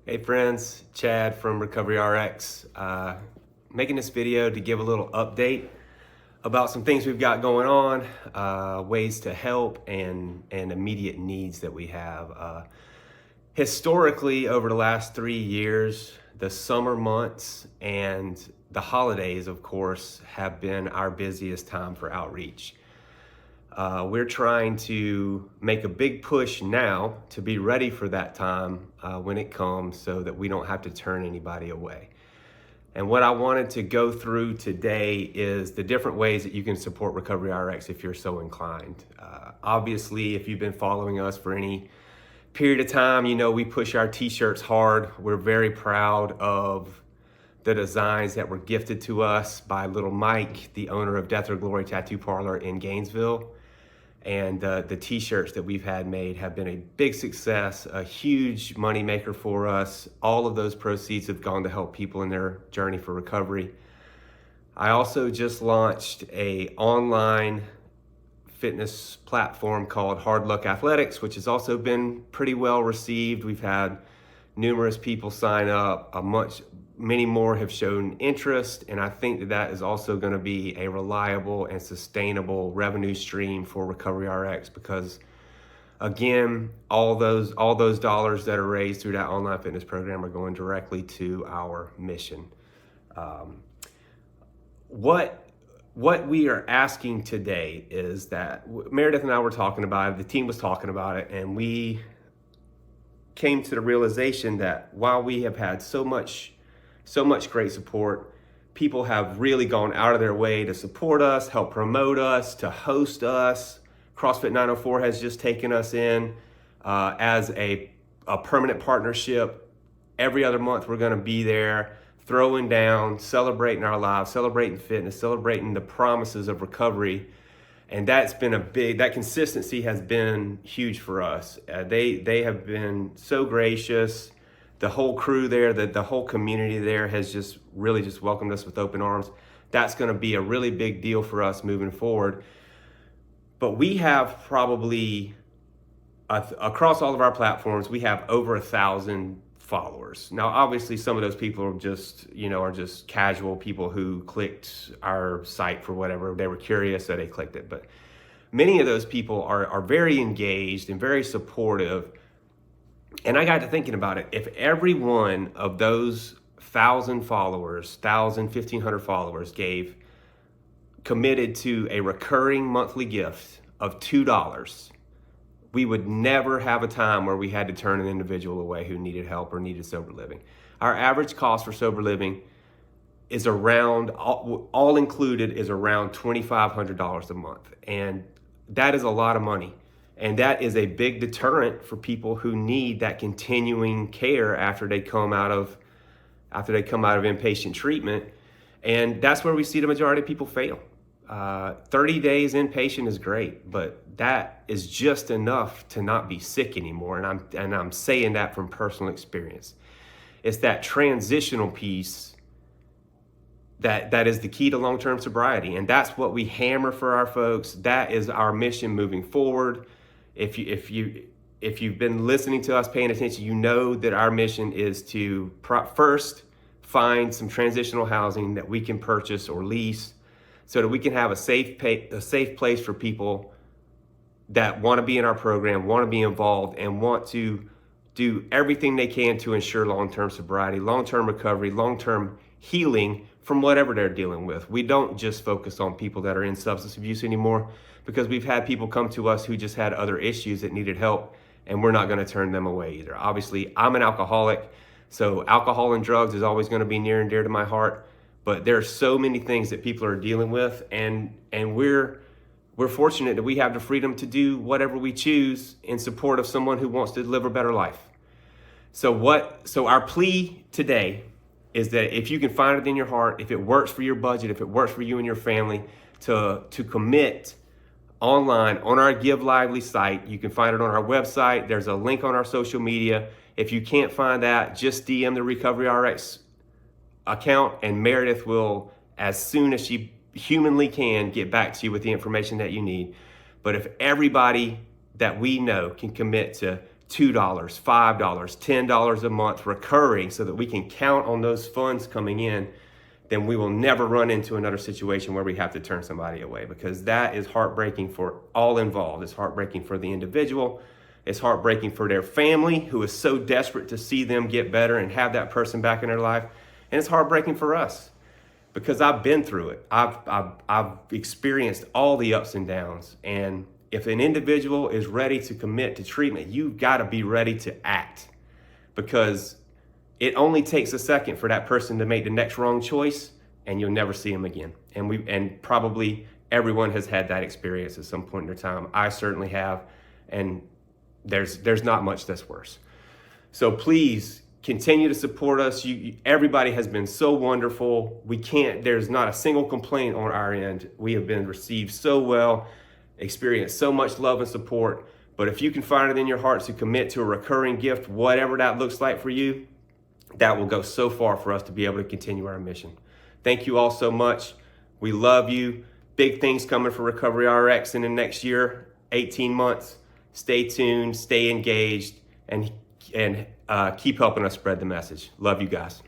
Hey friends, Chad from Recovery RX. Making this video to give a little update about some things we've got going on, ways to help and immediate needs that we have. Historically, over the last 3 years, the summer months and the holidays, of course, have been our busiest time for outreach. We're trying to make a big push now to be ready for that time when it comes so that we don't have to turn anybody away. And what I wanted to go through today is the different ways that you can support Recovery RX if you're so inclined. Obviously, if you've been following us for any period of time, you know we push our t-shirts hard. We're very proud of the designs that were gifted to us by little Mike, the owner of Death or Glory Tattoo Parlor in Gainesville. And the t-shirts that we've had made have been a big success, a huge money maker for us. All of those proceeds have gone to help people in their journey for recovery. I also just launched an online fitness platform called Hard Luck Athletics, which has also been pretty well received. We've had numerous people sign up, many more have shown interest, and I think that is also going to be a reliable and sustainable revenue stream for Recovery RX because, again, all those dollars that are raised through that online fitness program are going directly to our mission. What we are asking today is that Meredith and I were talking about it, the team was talking about it, and we came to the realization that while we have had so much great support, people have really gone out of their way to support us, help promote us, to host us. CrossFit 904 has just taken us in as a permanent partnership. Every other month we're going to be there, throwing down, celebrating our lives, celebrating fitness, celebrating the promises of recovery. And that's been that consistency has been huge for us. They have been so gracious. The whole crew there, the whole community there has just really welcomed us with open arms. That's going to be a really big deal for us moving forward. But we have probably, across all of our platforms, we have over 1,000 followers. Now, obviously, some of those people are just casual people who clicked our site for whatever. They were curious, so they clicked it. But many of those people are very engaged and very supportive. And I got to thinking about it. If every one of those 1,000 followers, 1,500 followers committed to a recurring monthly gift of $2, we would never have a time where we had to turn an individual away who needed help or needed sober living. Our average cost for sober living is around, all included, is around $2,500 a month. And that is a lot of money. And that is a big deterrent for people who need that continuing care after they come out of inpatient treatment. And that's where we see the majority of people fail. 30 days inpatient is great, but that is just enough to not be sick anymore. And I'm saying that from personal experience. It's that transitional piece that is the key to long-term sobriety. And that's what we hammer for our folks. That is our mission moving forward. If you've been listening to us, paying attention, you know that our mission is to first find some transitional housing that we can purchase or lease so that we can have a safe place for people that want to be in our program, want to be involved, and want to do everything they can to ensure long-term sobriety, long-term recovery, long-term healing from whatever they're dealing with. We don't just focus on people that are in substance abuse anymore, because we've had people come to us who just had other issues that needed help, and we're not going to turn them away either. Obviously, I'm an alcoholic, so alcohol and drugs is always going to be near and dear to my heart, but there are so many things that people are dealing with, and we're fortunate that we have the freedom to do whatever we choose in support of someone who wants to live a better life. So our plea today is that if you can find it in your heart, if it works for your budget, if it works for you and your family, to commit online on our Give Lively site. You can find it on our website. There's a link on our social media. If you can't find that, just DM the Recovery RX account, and Meredith will, as soon as she humanly can, get back to you with the information that you need. But if everybody that we know can commit to $2, $5, $10 a month recurring so that we can count on those funds coming in, then we will never run into another situation where we have to turn somebody away, because that is heartbreaking for all involved. It's heartbreaking for the individual. It's heartbreaking for their family, who is so desperate to see them get better and have that person back in their life. And it's heartbreaking for us, because I've been through it. I've experienced all the ups and downs. And if an individual is ready to commit to treatment, you've got to be ready to act, because it only takes a second for that person to make the next wrong choice, and you'll never see them again. And probably everyone has had that experience at some point in their time. I certainly have, and there's not much that's worse. So please continue to support us. Everybody has been so wonderful. There's not a single complaint on our end. We have been received so well, experienced so much love and support. But if you can find it in your heart to commit to a recurring gift, whatever that looks like for you, that will go so far for us to be able to continue our mission. Thank you all so much. We love you. Big things coming for Recovery RX in the next year, 18 months. Stay tuned, stay engaged, and keep helping us spread the message. Love you guys.